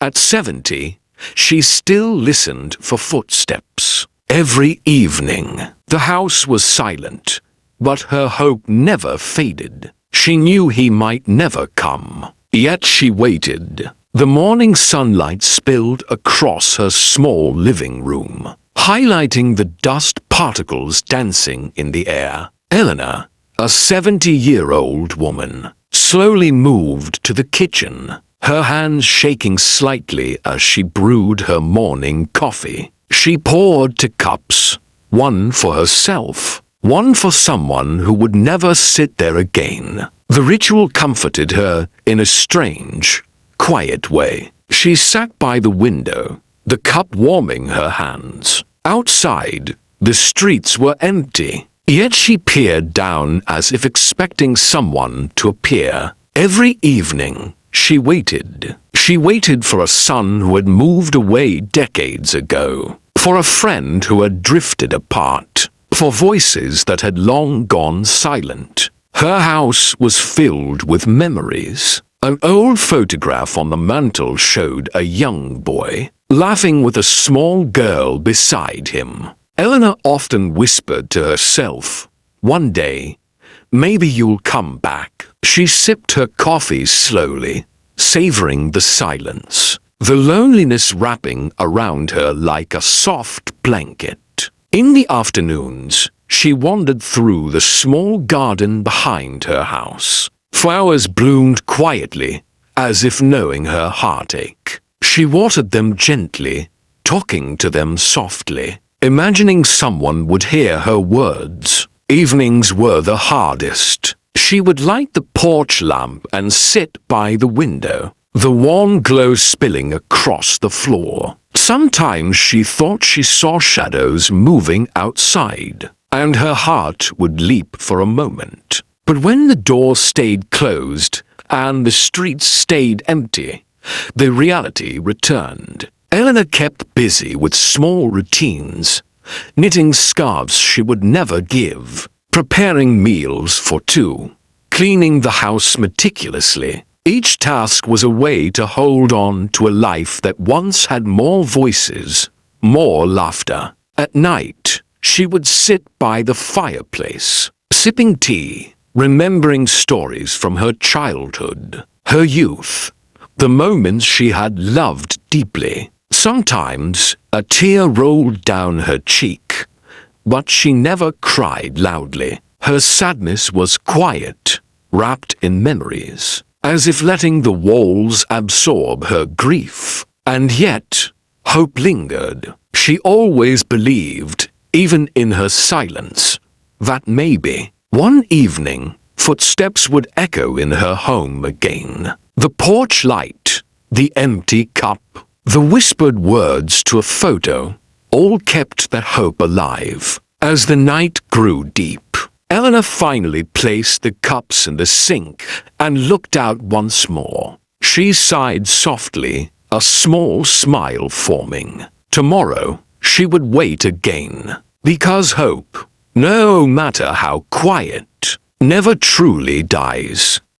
At 70, she still listened for footsteps. Every evening, the house was silent, but her hope never faded. She knew he might never come, yet she waited. The morning sunlight spilled across her small living room, highlighting the dust particles dancing in the air. Eleanor, a 70-year-old woman, slowly moved to the kitchen, her hands shaking slightly as she brewed her morning coffee. She poured 2 cups, one for herself, one for someone who would never sit there again. The ritual comforted her in a strange, quiet way. She sat by the window, the cup warming her hands. Outside, the streets were empty, yet she peered down as if expecting someone to appear. Every evening, she waited. She waited for a son who had moved away decades ago, for a friend who had drifted apart, for voices that had long gone silent. Her house was filled with memories. An old photograph on the mantel showed a young boy, laughing with a small girl beside him. Eleanor often whispered to herself, "One day, maybe you'll come back." She sipped her coffee slowly, savoring the silence, the loneliness wrapping around her like a soft blanket. In the afternoons, she wandered through the small garden behind her house. Flowers bloomed quietly, as if knowing her heartache. She watered them gently, talking to them softly, imagining someone would hear her words. Evenings were the hardest. She would light the porch lamp and sit by the window, the warm glow spilling across the floor. Sometimes she thought she saw shadows moving outside, and her heart would leap for a moment. But when the door stayed closed and the streets stayed empty, the reality returned. Eleanor kept busy with small routines, knitting scarves she would never give, preparing meals for 2, cleaning the house meticulously. Each task was a way to hold on to a life that once had more voices, more laughter. At night, she would sit by the fireplace, sipping tea, remembering stories from her childhood, her youth, the moments she had loved deeply. Sometimes a tear rolled down her cheek, but she never cried loudly. Her sadness was quiet, wrapped in memories, as if letting the walls absorb her grief. And yet, hope lingered. She always believed, even in her silence, that maybe one evening footsteps would echo in her home again. The porch light, the empty cup, the whispered words to a photo, all kept that hope alive. As the night grew deep, Eleanor finally placed the cups in the sink and looked out once more. She sighed softly, a small smile forming. Tomorrow, she would wait again, because hope, no matter how quiet, never truly dies.